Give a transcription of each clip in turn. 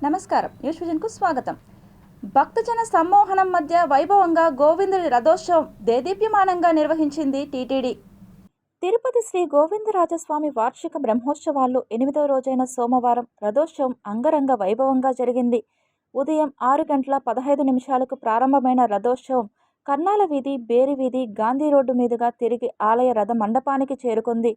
నమస్కారం. న్యూస్ విజన్కు స్వాగతం. భక్తజన సమ్మోహనం మధ్య వైభవంగా గోవిందుడి రథోత్సవం దేదీప్యమానంగా నిర్వహించింది టీటీడీ. తిరుపతి శ్రీ గోవిందరాజస్వామి వార్షిక బ్రహ్మోత్సవాల్లో 8వ రోజైన సోమవారం రథోత్సవం అంగరంగ వైభవంగా జరిగింది. ఉదయం 6:15 ప్రారంభమైన రథోత్సవం కర్నాల వీధి, బేరి వీధి, గాంధీ రోడ్డు మీదుగా తిరిగి ఆలయ రథ మండపానికి చేరుకుంది.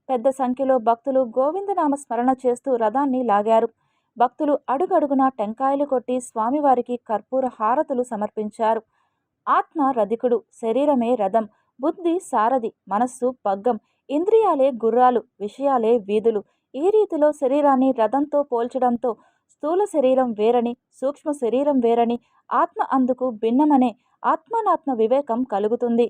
పెద్ద సంఖ్యలో భక్తులు గోవిందనామ స్మరణ చేస్తూ రథాన్ని లాగారు. భక్తులు అడుగడుగునా టెంకాయలు కొట్టి స్వామివారికి కర్పూర హారతులు సమర్పించారు. ఆత్మ రధికుడు, శరీరమే రథం, బుద్ధి సారథి, మనస్సు పగ్గం, ఇంద్రియాలే గుర్రాలు, విషయాలే వీధులు. ఈ రీతిలో శరీరాన్ని రథంతో పోల్చడంతో స్థూల శరీరం వేరని, సూక్ష్మ శరీరం వేరని, ఆత్మ అందుకు భిన్నమనే ఆత్మానాత్మ వివేకం కలుగుతుంది.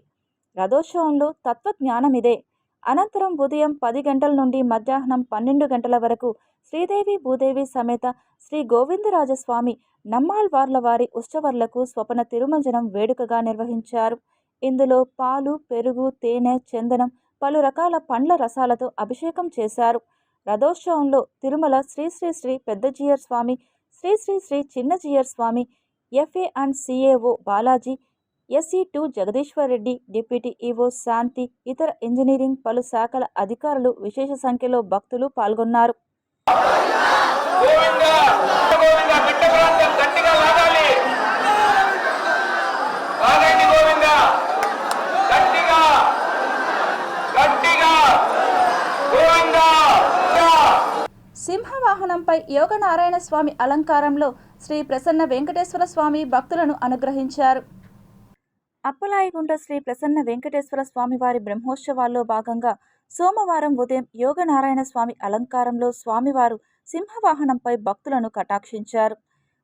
రథోత్సవంలో తత్వజ్ఞానమిదే. అనంతరం ఉదయం 10 గంటల నుండి మధ్యాహ్నం 12 గంటల వరకు శ్రీదేవి భూదేవి సమేత శ్రీ గోవిందరాజస్వామి నమ్మాళ్వార్ల వారి ఉత్సవర్లకు స్వపన తిరుమంజనం వేడుకగా నిర్వహించారు. ఇందులో పాలు, పెరుగు, తేనె, చందనం, పలు రకాల పండ్ల రసాలతో అభిషేకం చేశారు. రథోత్సవంలో Tirumala Shri Shri Shri Peddajeeyar Swami, Shri Shri Shri Chinnajeeyar Swami, FA and CAO Balaji, SE2 Jagadishwar Reddy, deputy EO Shanti, ఇతర ఇంజనీరింగ్ పలు శాఖల అధికారులు, విశేష సంఖ్యలో భక్తులు పాల్గొన్నారు. సింహవాహనంపై యోగనారాయణ స్వామి అలంకారంలో శ్రీ ప్రసన్న వెంకటేశ్వర స్వామి భక్తులను అనుగ్రహించారు. అప్పలాయిగుంట శ్రీ ప్రసన్న వెంకటేశ్వర స్వామి వారి బ్రహ్మోత్సవాల్లో భాగంగా సోమవారం ఉదయం యోగనారాయణ స్వామి అలంకారంలో స్వామివారు సింహవాహనంపై భక్తులను కటాక్షించారు.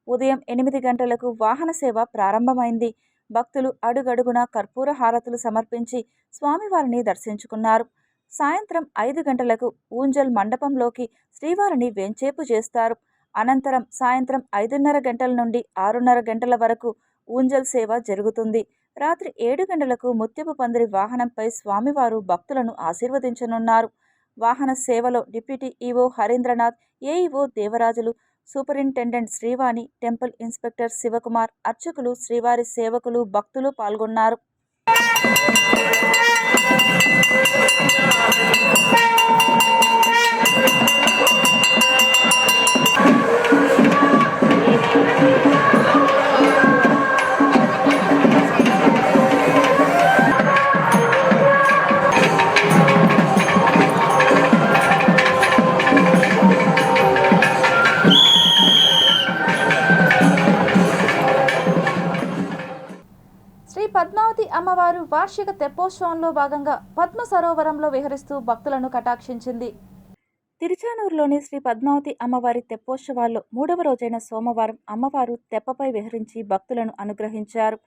ఉదయం 8 గంటలకు వాహన సేవ ప్రారంభమైంది. భక్తులు అడుగడుగునా కర్పూర హారతులు సమర్పించి స్వామివారిని దర్శించుకున్నారు. సాయంత్రం 5 గంటలకు ఊంజల్ మండపంలోకి శ్రీవారిని వెంచేపు చేస్తారు. అనంతరం సాయంత్రం 5:30 గంటల నుండి 6:30 గంటల వరకు ఊంజల్ సేవ జరుగుతుంది. రాత్రి 7 గంటలకు ముత్యపు పందిరి వాహనంపై స్వామివారు భక్తులను ఆశీర్వదించనున్నారు. వాహన సేవలో deputy EO Harindranath, AEO Devarajulu, superintendent Srivani, temple inspector Sivakumar, అర్చకులు, శ్రీవారి సేవకులు, భక్తులు పాల్గొన్నారు. శ్రీ పద్మావతి అమ్మవారు వార్షిక తెప్పోత్సవంలో భాగంగా పద్మ సరోవరంలో విహరిస్తూ భక్తులను కటాక్షించింది. తిరుచానూరులోని శ్రీ పద్మావతి అమ్మవారి తెప్పోత్సవాల్లో 3వ రోజైన సోమవారం అమ్మవారు తెప్పపై విహరించి భక్తులను అనుగ్రహించారు.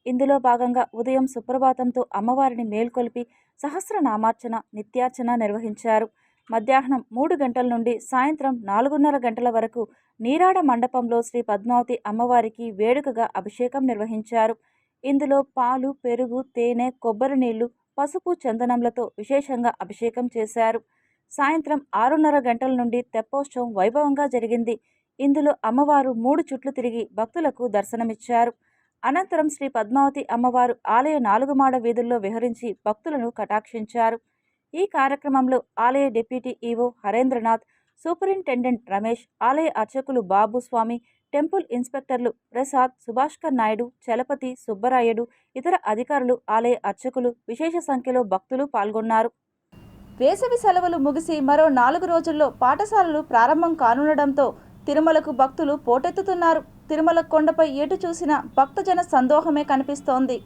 ఇందులో భాగంగా ఉదయం సుప్రభాతంతో అమ్మవారిని మేల్కొల్పి సహస్రనామార్చన, నిత్యార్చన నిర్వహించారు. మధ్యాహ్నం 3 గంటల నుండి సాయంత్రం 4:30 గంటల వరకు నీరాడ మండపంలో శ్రీ పద్మావతి అమ్మవారికి వేడుకగా అభిషేకం నిర్వహించారు. ఇందులో పాలు, పెరుగు, తేనె, కొబ్బరి నీళ్లు, పసుపు, చందనంలతో విశేషంగా అభిషేకం చేశారు. సాయంత్రం 6:30 గంటల నుండి తెప్పోత్సవం వైభవంగా జరిగింది. ఇందులో అమ్మవారు 3 చుట్లు తిరిగి భక్తులకు దర్శనమిచ్చారు. అనంతరం శ్రీ పద్మావతి అమ్మవారు ఆలయ 4 మాడ వీధుల్లో విహరించి భక్తులను కటాక్షించారు. ఈ కార్యక్రమంలో ఆలయ deputy EO Harendranath, superintendent Ramesh, ఆలయ అర్చకులు బాబుస్వామి, టెంపుల్ ఇన్స్పెక్టర్లు ప్రసాద్, సుభాష్కర్ నాయుడు, చలపతి, సుబ్బరాయుడు, ఇతర అధికారులు, ఆలయ అర్చకులు, విశేష సంఖ్యలో భక్తులు పాల్గొన్నారు. వేసవి సెలవులు ముగిసి మరో 4 రోజుల్లో పాఠశాలలు ప్రారంభం కానుండడంతో తిరుమలకు భక్తులు పోటెత్తుతున్నారు. తిరుమల కొండపై ఎటు చూసినా భక్తజన సందోహమే కనిపిస్తోంది.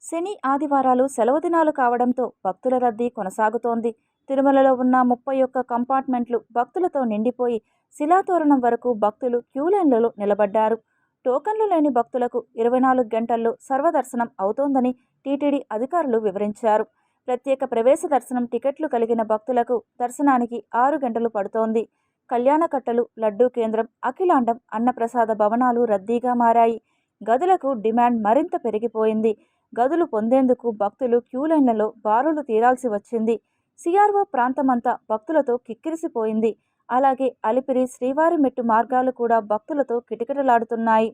శని, ఆదివారాలు సెలవు దినాలు కావడంతో భక్తుల రద్దీ కొనసాగుతోంది. తిరుమలలో ఉన్న 31 కంపార్ట్మెంట్లు భక్తులతో నిండిపోయి శిలాతోరణం వరకు భక్తులు క్యూలైన్లలో నిలబడ్డారు. టోకన్లు లేని భక్తులకు 24 గంటల్లో సర్వదర్శనం అవుతోందని టీటీడీ అధికారులు వివరించారు. ప్రత్యేక ప్రవేశ దర్శనం టికెట్లు కలిగిన భక్తులకు దర్శనానికి 6 గంటలు పడుతోంది. కళ్యాణకట్టలు, లడ్డూ కేంద్రం, అఖిలాండం, అన్నప్రసాద భవనాలు రద్దీగా మారాయి. గదులకు డిమాండ్ మరింత పెరిగిపోయింది. గదులు పొందేందుకు భక్తులు క్యూలైన్లలో బారులు తీరాల్సి వచ్చింది. సిఆర్ఓ ప్రాంతమంతా భక్తులతో కిక్కిరిసిపోయింది. అలాగే అలిపిరి శ్రీవారి మెట్టు మార్గాలు కూడా భక్తులతో కిటకిటలాడుతున్నాయి.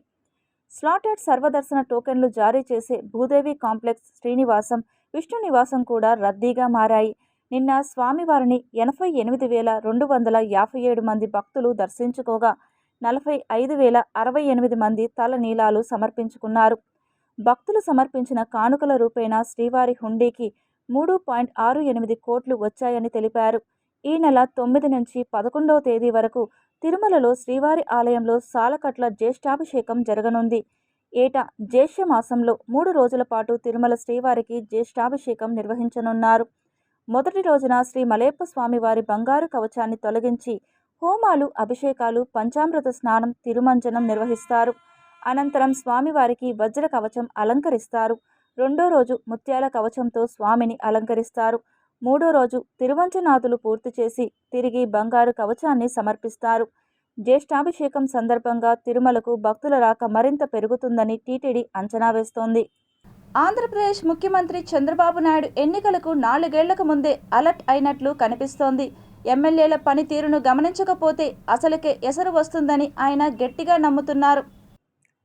స్లాటెడ్ సర్వదర్శన టోకెన్లు జారీ చేసే భూదేవి కాంప్లెక్స్, శ్రీనివాసం, విష్ణు నివాసం కూడా రద్దీగా మారాయి. నిన్న స్వామివారిని 88,257 మంది భక్తులు దర్శించుకోగా 45,068 మంది తలనీలాలు సమర్పించుకున్నారు. భక్తులు సమర్పించిన కానుకల రూపేణా శ్రీవారి హుండీకి 3.68 కోట్లు వచ్చాయని తెలిపారు. ఈ నెల 9 నుంచి 11వ తేదీ వరకు తిరుమలలో శ్రీవారి ఆలయంలో సాలకట్ల జ్యేష్ఠాభిషేకం జరగనుంది. ఏటా జ్యేష్ఠ మాసంలో 3 రోజుల పాటు తిరుమల శ్రీవారికి జ్యేష్ఠాభిషేకం నిర్వహించనున్నారు. మొదటి రోజున శ్రీ మలయప్ప స్వామివారి బంగారు కవచాన్ని తొలగించి హోమాలు, అభిషేకాలు, పంచామృత స్నానం, తిరుమంజనం నిర్వహిస్తారు. అనంతరం స్వామివారికి వజ్ర కవచం అలంకరిస్తారు. రెండో రోజు ముత్యాల కవచంతో స్వామిని అలంకరిస్తారు. మూడో రోజు తిరువంజనాదులు పూర్తి చేసి తిరిగి బంగారు కవచాన్ని సమర్పిస్తారు. జ్యేష్ఠాభిషేకం సందర్భంగా తిరుమలకు భక్తుల రాక మరింత పెరుగుతుందని టీటీడీ అంచనా వేస్తోంది. ఆంధ్రప్రదేశ్ ముఖ్యమంత్రి చంద్రబాబు నాయుడు ఎన్నికలకు 4 ఏళ్లకు ముందే అలర్ట్ అయినట్లు కనిపిస్తోంది. ఎమ్మెల్యేల పనితీరును గమనించకపోతే అసలుకే ఎసరు వస్తుందని ఆయన గట్టిగా నమ్ముతున్నారు.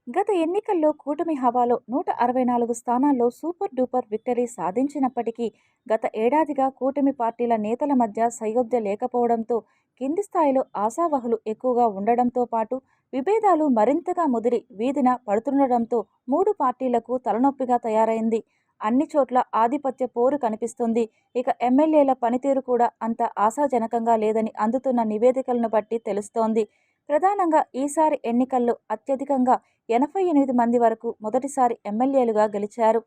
గత ఎన్నికల్లో కూటమి హవాలో 164 స్థానాల్లో సూపర్ డూపర్ విక్టరీ సాధించినప్పటికీ గత ఏడాదిగా కూటమి పార్టీల నేతల మధ్య సయోధ్య లేకపోవడంతో కింది స్థాయిలో ఆశావహులు ఎక్కువగా ఉండడంతో పాటు విభేదాలు మరింతగా ముదిరి వీధిన పడుతుండడంతో 3 పార్టీలకు తలనొప్పిగా తయారైంది. అన్ని చోట్ల ఆధిపత్య పోరు కనిపిస్తుంది. ఇక ఎమ్మెల్యేల పనితీరు కూడా అంత ఆశాజనకంగా లేదని అందుతున్న నివేదికలను బట్టి తెలుస్తోంది. ప్రధానంగా ఈసారి ఎన్నికల్లో అత్యధికంగా 88 మంది వరకు మొదటిసారి ఎమ్మెల్యేలుగా గెలిచారు.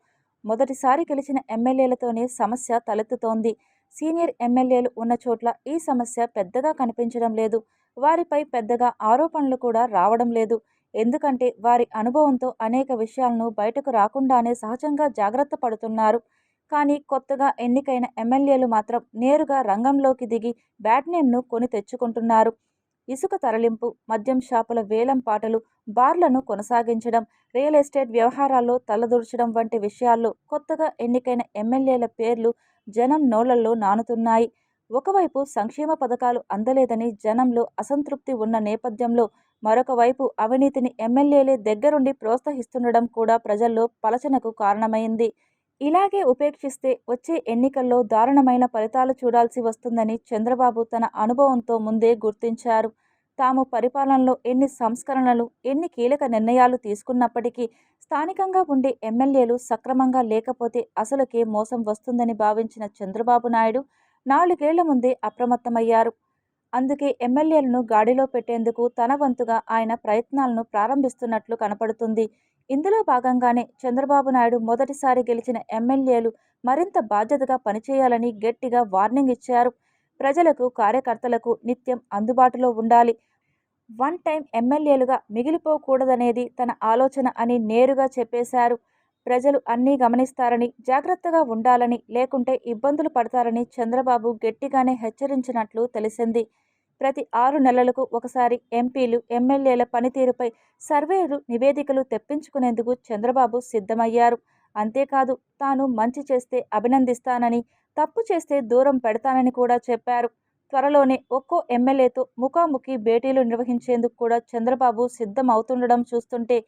మొదటిసారి గెలిచిన ఎమ్మెల్యేలతోనే సమస్య తలెత్తుతోంది. సీనియర్ ఎమ్మెల్యేలు ఉన్న చోట్ల ఈ సమస్య పెద్దగా కనిపించడం లేదు. వారిపై పెద్దగా ఆరోపణలు కూడా రావడం లేదు. ఎందుకంటే వారి అనుభవంతో అనేక విషయాలను బయటకు రాకుండానే సహజంగా జాగ్రత్త పడుతున్నారు. కానీ కొత్తగా ఎన్నికైన ఎమ్మెల్యేలు మాత్రం నేరుగా రంగంలోకి దిగి బ్యాడ్ నేమ్ను కొని తెచ్చుకుంటున్నారు. ఇసుక తరలింపు, మద్యం షాపుల వేలం పాటలు, బార్లను కొనసాగించడం, రియల్ ఎస్టేట్ వ్యవహారాల్లో తలదూర్చడం వంటి విషయాల్లో కొత్తగా ఎన్నికైన ఎమ్మెల్యేల పేర్లు జనం నోళ్లలో నానుతున్నాయి. ఒకవైపు సంక్షేమ పథకాలు అందలేదని జనంలో అసంతృప్తి ఉన్న నేపథ్యంలో మరొక వైపు అవినీతిని ఎమ్మెల్యేలే దగ్గరుండి ప్రోత్సహిస్తుండడం కూడా ప్రజల్లో పలచనకు కారణమైంది. ఇలాగే ఉపేక్షిస్తే వచ్చే ఎన్నికల్లో దారుణమైన ఫలితాలు చూడాల్సి వస్తుందని చంద్రబాబు తన అనుభవంతో ముందే గుర్తించారు. తాము పరిపాలనలో ఎన్ని సంస్కరణలు, ఎన్ని కీలక నిర్ణయాలు తీసుకున్నప్పటికీ స్థానికంగా ఉండే ఎమ్మెల్యేలు సక్రమంగా లేకపోతే అసలుకే మోసం వస్తుందని భావించిన చంద్రబాబు నాయుడు 4 ఏళ్ల ముందే అప్రమత్తమయ్యారు. అందుకే ఎమ్మెల్యేలను గాడిలో పెట్టేందుకు తన వంతుగా ఆయన ప్రయత్నాలను ప్రారంభిస్తున్నట్లు కనపడుతుంది. ఇందులో భాగంగానే చంద్రబాబు నాయుడు మొదటిసారి గెలిచిన ఎమ్మెల్యేలు మరింత బాధ్యతగా పనిచేయాలని గట్టిగా వార్నింగ్ ఇచ్చారు. ప్రజలకు, కార్యకర్తలకు నిత్యం అందుబాటులో ఉండాలి. వన్ టైం ఎమ్మెల్యేలుగా మిగిలిపోకూడదనేది తన ఆలోచన అని నేరుగా చెప్పేశారు. ప్రజలు అన్నీ గమనిస్తారని, జాగ్రత్తగా ఉండాలని, లేకుంటే ఇబ్బందులు పడతారని చంద్రబాబు గట్టిగానే హెచ్చరించినట్లు తెలిసింది. ప్రతి 6 నెలలకు ఒకసారి ఎంపీలు, ఎమ్మెల్యేల పనితీరుపై సర్వేలు, నివేదికలు తెప్పించుకునేందుకు చంద్రబాబు సిద్ధమయ్యారు. అంతేకాదు తాను మంచి చేస్తే అభినందిస్తానని, తప్పు చేస్తే దూరం పెడతానని కూడా చెప్పారు. త్వరలోనే ఒక్కో ఎమ్మెల్యేతో ముఖాముఖి భేటీలు నిర్వహించేందుకు కూడా చంద్రబాబు సిద్ధం అవుతుండడం చూస్తుంటే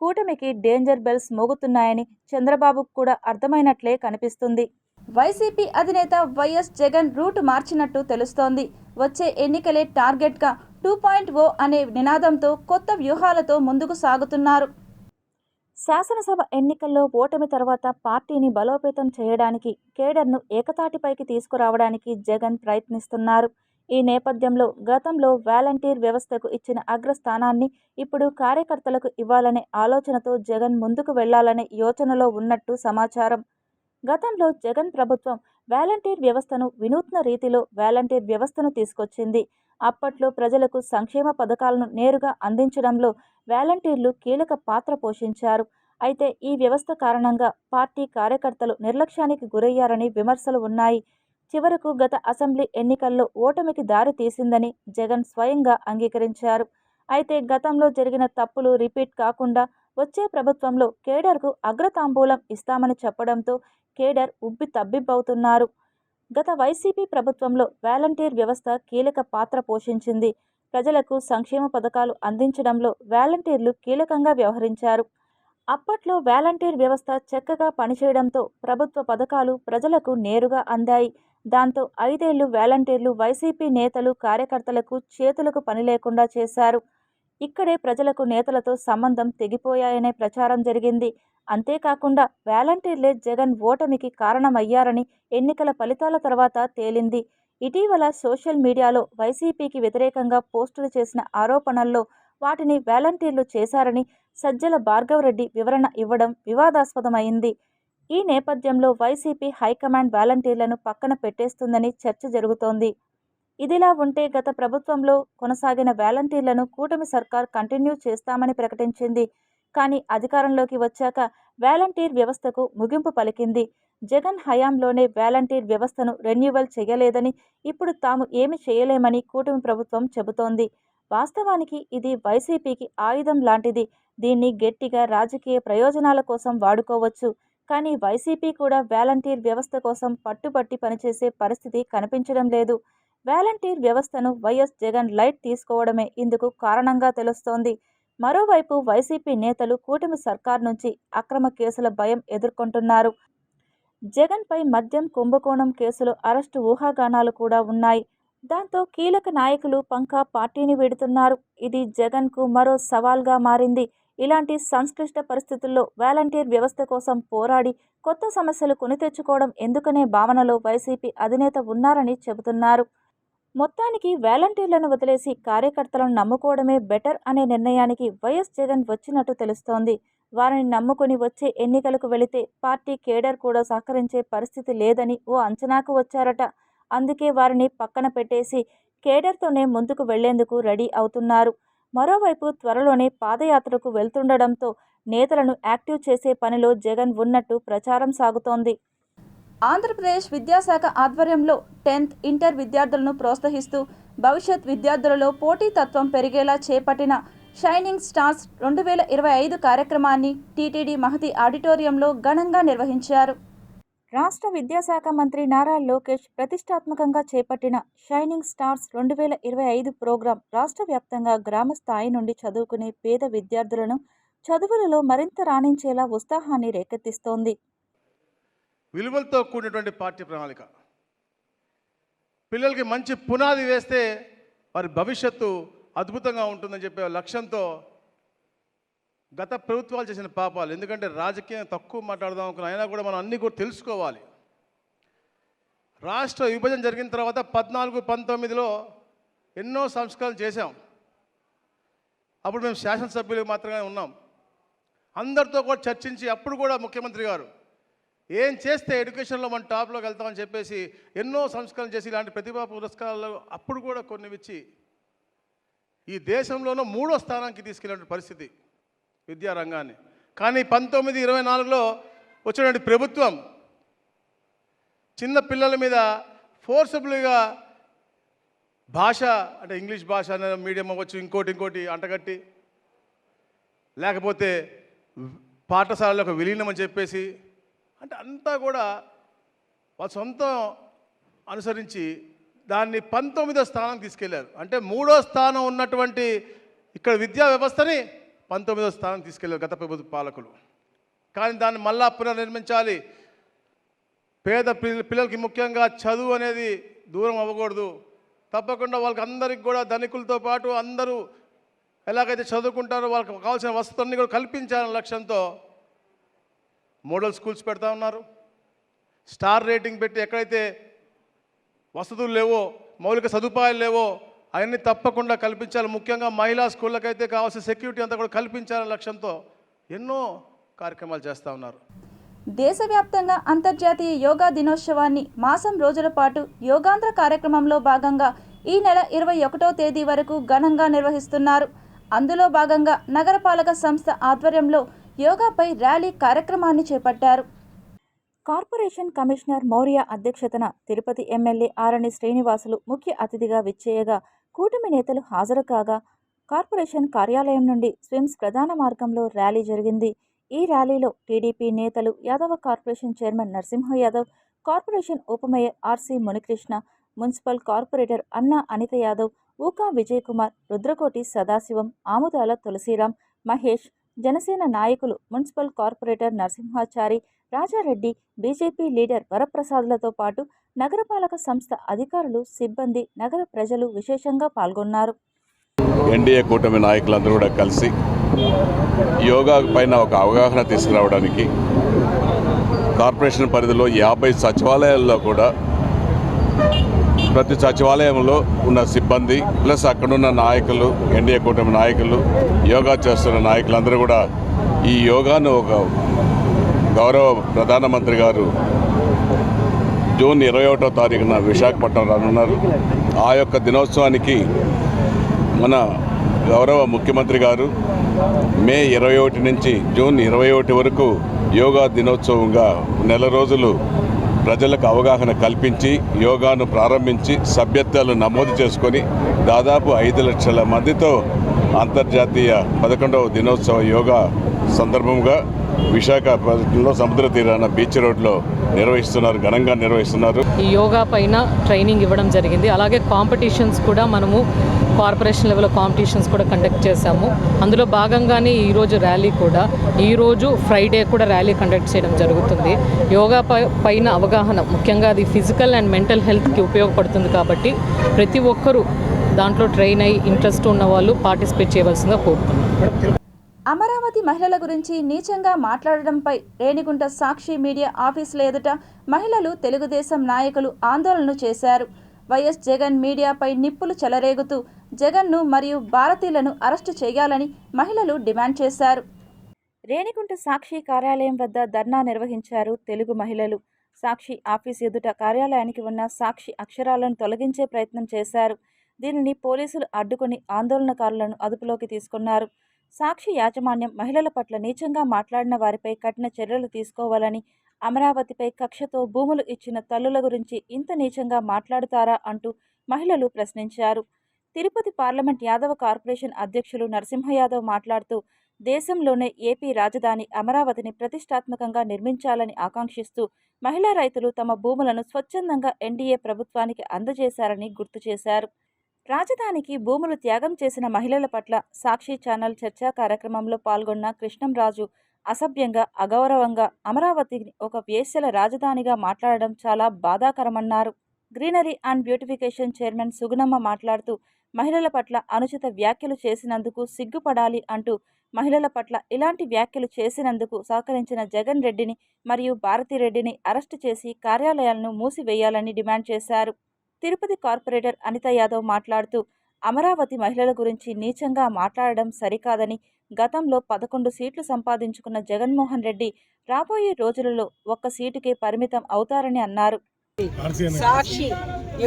కూటమికి డేంజర్ బెల్స్ మోగుతున్నాయని చంద్రబాబుకు కూడా అర్థమైనట్లే కనిపిస్తుంది. వైసీపీ అధినేత వైఎస్ జగన్ రూటు మార్చినట్టు తెలుస్తోంది. వచ్చే ఎన్నికలే టార్గెట్గా 2.0 అనే నినాదంతో కొత్త వ్యూహాలతో ముందుకు సాగుతున్నారు. శాసనసభ ఎన్నికల్లో ఓటమి తర్వాత పార్టీని బలోపేతం చేయడానికి, కేడర్ను ఏకతాటిపైకి తీసుకురావడానికి జగన్ ప్రయత్నిస్తున్నారు. ఈ నేపథ్యంలో గతంలో వాలంటీర్ వ్యవస్థకు ఇచ్చిన అగ్రస్థానాన్ని ఇప్పుడు కార్యకర్తలకు ఇవ్వాలనే ఆలోచనతో జగన్ ముందుకు వెళ్లాలనే యోచనలో ఉన్నట్టు సమాచారం. గతంలో జగన్ ప్రభుత్వం వాలంటీర్ వ్యవస్థను వినూత్న రీతిలో వాలంటీర్ వ్యవస్థను తీసుకొచ్చింది. అప్పట్లో ప్రజలకు సంక్షేమ పథకాలను నేరుగా అందించడంలో వాలంటీర్లు కీలక పాత్ర పోషించారు. అయితే ఈ వ్యవస్థ కారణంగా పార్టీ కార్యకర్తలు నిర్లక్ష్యానికి గురయ్యారని విమర్శలు ఉన్నాయి. చివరకు గత అసెంబ్లీ ఎన్నికల్లో ఓటమికి దారి తీసిందని జగన్ స్వయంగా అంగీకరించారు. అయితే గతంలో జరిగిన తప్పులు రిపీట్ కాకుండా వచ్చే ప్రభుత్వంలో కేడర్కు అగ్రతాంబూలం ఇస్తామని చెప్పడంతో కేడర్ ఉబ్బి తబ్బిబ్బవుతున్నారు. గత వైసీపీ ప్రభుత్వంలో వాలంటీర్ వ్యవస్థ కీలక పాత్ర పోషించింది. ప్రజలకు సంక్షేమ పథకాలు అందించడంలో వాలంటీర్లు కీలకంగా వ్యవహరించారు. అప్పట్లో వాలంటీర్ వ్యవస్థ చక్కగా పనిచేయడంతో ప్రభుత్వ పథకాలు ప్రజలకు నేరుగా అందాయి. దాంతో 5 ఏళ్లు వాలంటీర్లు వైసీపీ నేతలు, కార్యకర్తలకు చేతులకు పని లేకుండా చేశారు. ఇక్కడే ప్రజలకు నేతలతో సంబంధం తెగిపోయాయనే ప్రచారం జరిగింది. అంతేకాకుండా వాలంటీర్లే జగన్ ఓటమికి కారణమయ్యారని ఎన్నికల ఫలితాల తర్వాత తేలింది. ఇటీవల సోషల్ మీడియాలో వైసీపీకి వ్యతిరేకంగా పోస్టులు చేసిన ఆరోపణల్లో వాటిని వాలంటీర్లు చేశారని సజ్జల భార్గవరెడ్డి వివరణ ఇవ్వడం వివాదాస్పదమైంది. ఈ నేపథ్యంలో వైసీపీ హైకమాండ్ వాలంటీర్లను పక్కన పెట్టేస్తుందని చర్చ జరుగుతోంది. ఇదిలా ఉంటే గత ప్రభుత్వంలో కొనసాగిన వాలంటీర్లను కూటమి సర్కార్ కంటిన్యూ చేస్తామని ప్రకటించింది. కానీ అధికారంలోకి వచ్చాక వాలంటీర్ వ్యవస్థకు ముగింపు పలికింది. జగన్ హయాంలోనే వాలంటీర్ వ్యవస్థను రెన్యువల్ చేయలేదని, ఇప్పుడు తాము ఏమి చేయలేమని కూటమి ప్రభుత్వం చెబుతోంది. వాస్తవానికి ఇది వైసీపీకి ఆయుధం లాంటిది. దీన్ని గట్టిగా రాజకీయ ప్రయోజనాల కోసం వాడుకోవచ్చు. కానీ వైసీపీ కూడా వాలంటీర్ వ్యవస్థ కోసం పట్టుబట్టి పనిచేసే పరిస్థితి కనిపించడం లేదు. వాలంటీర్ వ్యవస్థను వైఎస్ జగన్ లైట్ తీసుకోవడమే ఇందుకు కారణంగా తెలుస్తోంది. మరోవైపు వైసీపీ నేతలు కూటమి సర్కార్ నుంచి అక్రమ కేసుల భయం ఎదుర్కొంటున్నారు. జగన్పై మద్యం కుంభకోణం కేసులో అరెస్టు ఊహాగానాలు కూడా ఉన్నాయి. దాంతో కీలక నాయకులు పంకా పార్టీని వీడుతున్నారు. ఇది జగన్కు మరో సవాల్గా మారింది. ఇలాంటి సంక్లిష్ట పరిస్థితుల్లో వాలంటీర్ వ్యవస్థ కోసం పోరాడి కొత్త సమస్యలు కొని తెచ్చుకోవడం ఎందుకనే భావనలో వైసీపీ అధినేత ఉన్నారని చెబుతున్నారు. మొత్తానికి వాలంటీర్లను వదిలేసి కార్యకర్తలను నమ్ముకోవడమే బెటర్ అనే నిర్ణయానికి వైఎస్ జగన్ వచ్చినట్టు తెలుస్తోంది. వారిని నమ్ముకుని వచ్చే ఎన్నికలకు వెళితే పార్టీ కేడర్ కూడా సహకరించే పరిస్థితి లేదని ఓ అంచనాకు వచ్చారట. అందుకే వారిని పక్కన పెట్టేసి కేడర్తోనే ముందుకు వెళ్లేందుకు రెడీ అవుతున్నారు. మరోవైపు త్వరలోనే పాదయాత్రకు వెళ్తుండడంతో నేతలను యాక్టివ్ చేసే పనిలో జగన్ ఉన్నట్టు ప్రచారం సాగుతోంది. ఆంధ్రప్రదేశ్ విద్యాశాఖ ఆధ్వర్యంలో 10th, ఇంటర్ విద్యార్థులను ప్రోత్సహిస్తూ భవిష్యత్ విద్యార్థులలో పోటీతత్వం పెరిగేలా చేపట్టిన షైనింగ్ స్టార్స్ 2025 కార్యక్రమాన్ని టీటీడీ మహతి ఆడిటోరియంలో ఘనంగా నిర్వహించారు. రాష్ట్ర విద్యాశాఖ మంత్రి నారా లోకేష్ ప్రతిష్టాత్మకంగా చేపట్టిన షైనింగ్ స్టార్స్ 2025 ప్రోగ్రాం రాష్ట్ర వ్యాప్తంగా గ్రామ స్థాయి నుండి చదువుకునే పేద విద్యార్థులను చదువులలో మరింత రాణించేలా ఉత్సాహాన్ని రేకెత్తిస్తోంది. విలువలతో కూడినటువంటి పాఠ్య ప్రణాళిక పిల్లలకి మంచి పునాది వేస్తే వారి భవిష్యత్తు అద్భుతంగా ఉంటుందని చెప్పే లక్ష్యంతో గత ప్రభుత్వాలు చేసిన పాపాలు, ఎందుకంటే రాజకీయం తక్కువ మాట్లాడదాం అనుకున్నా అయినా కూడా మనం అన్నీ కూడా తెలుసుకోవాలి. రాష్ట్ర విభజన జరిగిన తర్వాత 14-19లో ఎన్నో సంస్కరణలు చేశాం. అప్పుడు మేము శాసనసభ్యులు మాత్రమే ఉన్నాం. అందరితో కూడా చర్చించి అప్పుడు కూడా ముఖ్యమంత్రి గారు ఏం చేస్తే ఎడ్యుకేషన్లో మనం టాప్లోకి వెళ్తామని చెప్పేసి ఎన్నో సంస్కరణలు చేసి ఇలాంటి ప్రతిభా పురస్కారాలు అప్పుడు కూడా కొన్ని ఇచ్చి ఈ దేశంలోనూ 3వ స్థానానికి తీసుకెళ్ళిన పరిస్థితి విద్యారంగాన్ని. కానీ 1924లో వచ్చినటువంటి ప్రభుత్వం చిన్న పిల్లల మీద ఫోర్సబుల్గా భాష అంటే ఇంగ్లీష్ భాష అనే మీడియం అవ్వచ్చు, ఇంకోటి అంటగట్టి, లేకపోతే పాఠశాలలో విలీనం అని చెప్పేసి, అంటే అంతా కూడా వాళ్ళ సొంతం అనుసరించి దాన్ని 19వ స్థానం తీసుకెళ్లారు. అంటే 3వ స్థానం ఉన్నటువంటి ఇక్కడ విద్యా వ్యవస్థని 19వ స్థానం తీసుకెళ్లారు గత ప్రభుత్వ పాలకులు. కానీ దాన్ని మళ్ళా పునర్నిర్మించాలి. పేద పిల్లలకి ముఖ్యంగా చదువు అనేది దూరం అవ్వకూడదు. తప్పకుండా వాళ్ళకి అందరికి కూడా ధనికులతో పాటు అందరూ ఎలాగైతే చదువుకుంటారో వాళ్ళకి కావాల్సిన వసతులన్నీ కూడా కల్పించాలనే లక్ష్యంతో మోడల్ స్కూల్స్ పెడతా ఉన్నారు. స్టార్ రేటింగ్ పెట్టి ఎక్కడైతే వసతులు లేవో, మౌలిక సదుపాయాలు లేవో అవన్నీ తప్పకుండా కల్పించాలి. ముఖ్యంగా మహిళా స్కూళ్ళకైతే కావాల్సిన సెక్యూరిటీ అంతా కూడా కల్పించాలనే లక్ష్యంతో ఎన్నో కార్యక్రమాలు చేస్తూ ఉన్నారు. దేశవ్యాప్తంగా అంతర్జాతీయ యోగా దినోత్సవాన్ని మాసం రోజుల పాటు యోగాంధ్ర కార్యక్రమంలో భాగంగా ఈ నెల 21వ తేదీ వరకు ఘనంగా నిర్వహిస్తున్నారు. అందులో భాగంగా నగరపాలక సంస్థ ఆధ్వర్యంలో యోగాపై ర్యాలీ కార్యక్రమాన్ని చేపట్టారు. కార్పొరేషన్ కమిషనర్ మౌర్య అధ్యక్షతన తిరుపతి ఎమ్మెల్యే ఆరణి శ్రీనివాసులు ముఖ్య అతిథిగా విచ్చేయగా కూటమి నేతలు హాజరు కాగా కార్పొరేషన్ కార్యాలయం నుండి స్విమ్స్ ప్రధాన మార్గంలో ర్యాలీ జరిగింది. ఈ ర్యాలీలో టీడీపీ నేతలు, Yadava corporation chairman Narasimha Yadav, corporation ఉప mayor RC Munikrishna, municipal corporator Anna Anitha Yadav, ఊకా Vijay Kumar, Rudrakoti Sadasivam, ఆముదాల తులసిరాం, మహేష్, జనసేన నాయకులు municipal corporator Narasimhachari, Rajareddy, BJP leader వరప్రసాద్లతో పాటు నగరపాలక సంస్థ అధికారులు, సిబ్బంది, నగర ప్రజలు విశేషంగా పాల్గొన్నారు. ఎన్డీఏ కూటమి నాయకులందరూ కూడా కలిసి యోగా పైన ఒక అవగాహన తీసుకురావడానికి కార్పొరేషన్ పరిధిలో 50 సచివాలయాల్లో కూడా ప్రతి సచివాలయంలో ఉన్న సిబ్బంది ప్లస్ అక్కడున్న నాయకులు, ఎన్డీఏ కూటమి నాయకులు, యోగా చేస్తున్న నాయకులందరూ కూడా ఈ యోగాను ఒక గౌరవ ప్రధానమంత్రి గారు జూన్ 21వ తారీఖున విశాఖపట్నం రానున్నారు. ఆ యొక్క దినోత్సవానికి మన గౌరవ ముఖ్యమంత్రి గారు మే 21 నుంచి జూన్ 21 వరకు యోగా దినోత్సవంగా నెల రోజులు ప్రజలకు అవగాహన కల్పించి యోగాను ప్రారంభించి సభ్యత్వాలు నమోదు చేసుకొని దాదాపు 5 లక్షల మందితో అంతర్జాతీయ 11వ దినోత్సవ యోగా సందర్భంగా విశాఖపట్నంలో సముద్ర తీరాన బీచ్ రోడ్లో నిర్వహిస్తున్నారు, ఘనంగా నిర్వహిస్తున్నారు. ఈ యోగా పైన ట్రైనింగ్ ఇవ్వడం జరిగింది. అలాగే కాంపిటీషన్స్ కూడా మనము కార్పొరేషన్ లెవెల్లో కాంపిటీషన్స్ కూడా కండక్ట్ చేశాము. అందులో భాగంగానే ఈరోజు ర్యాలీ కూడా, ఈరోజు ఫ్రైడే కూడా ర్యాలీ కండక్ట్ చేయడం జరుగుతుంది. యోగా పైన అవగాహన, ముఖ్యంగా అది ఫిజికల్ అండ్ మెంటల్ హెల్త్కి ఉపయోగపడుతుంది కాబట్టి ప్రతి ఒక్కరూ దాంట్లో ట్రైన్ అయ్యి ఇంట్రెస్ట్ ఉన్న వాళ్ళు పార్టిసిపేట్ చేయవలసిందిగా కోరుతున్నాను. అమరావతి మహిళల గురించి నీచంగా మాట్లాడడంపై రేణిగుంట సాక్షి మీడియా ఆఫీసుల ఎదుట మహిళలు, తెలుగుదేశం నాయకులు ఆందోళన చేశారు. వైఎస్ జగన్ మీడియాపై నిప్పులు చెలరేగుతూ జగన్ను మరియు భారతీయులను అరెస్టు చేయాలని మహిళలు డిమాండ్ చేశారు. రేణిగుంట సాక్షి కార్యాలయం వద్ద ధర్నా నిర్వహించారు తెలుగు మహిళలు. సాక్షి ఆఫీస్ ఎదుట కార్యాలయానికి ఉన్న సాక్షి అక్షరాలను తొలగించే ప్రయత్నం చేశారు. దీనిని పోలీసులు అడ్డుకుని ఆందోళనకారులను అదుపులోకి తీసుకున్నారు. సాక్షి యాజమాన్యం మహిళల పట్ల నీచంగా మాట్లాడిన వారిపై కఠిన చర్యలు తీసుకోవాలని, అమరావతిపై కక్షతో భూములు ఇచ్చిన తల్లుల గురించి ఇంత నీచంగా మాట్లాడుతారా అంటూ మహిళలు ప్రశ్నించారు. తిరుపతి పార్లమెంట్ యాదవ కార్పొరేషన్ అధ్యక్షులు నరసింహ యాదవ్ మాట్లాడుతూ దేశంలోనే ఏపీ రాజధాని అమరావతిని ప్రతిష్టాత్మకంగా నిర్మించాలని ఆకాంక్షిస్తూ మహిళా రైతులు తమ భూములను స్వచ్ఛందంగా ఎన్డీఏ ప్రభుత్వానికి అందజేశారని గుర్తు చేశారు. రాజధానికి భూములు త్యాగం చేసిన మహిళల పట్ల సాక్షి ఛానల్ చర్చా కార్యక్రమంలో పాల్గొన్న కృష్ణంరాజు అసభ్యంగా, అగౌరవంగా అమరావతిని ఒక వేశ్యల రాజధానిగా మాట్లాడడం చాలా బాధాకరమన్నారు. Greenery and beautification chairman Sugunamma మాట్లాడుతూ మహిళల పట్ల అనుచిత వ్యాఖ్యలు చేసినందుకు సిగ్గుపడాలి అంటూ మహిళల పట్ల ఇలాంటి వ్యాఖ్యలు చేసినందుకు సహకరించిన జగన్ రెడ్డిని మరియు భారతిరెడ్డిని అరెస్టు చేసి కార్యాలయాలను మూసివేయాలని డిమాండ్ చేశారు. తిరుపతి కార్పొరేటర్ అనిత యాదవ్ మాట్లాడుతూ అమరావతి మహిళల గురించి నీచంగా మాట్లాడడం సరికాదని, గతంలో 11 సీట్లు సంపాదించుకున్న జగన్మోహన్ రెడ్డి రాబోయే రోజులలో 1 సీటుకే పరిమితం అవుతారని అన్నారు. సాక్షి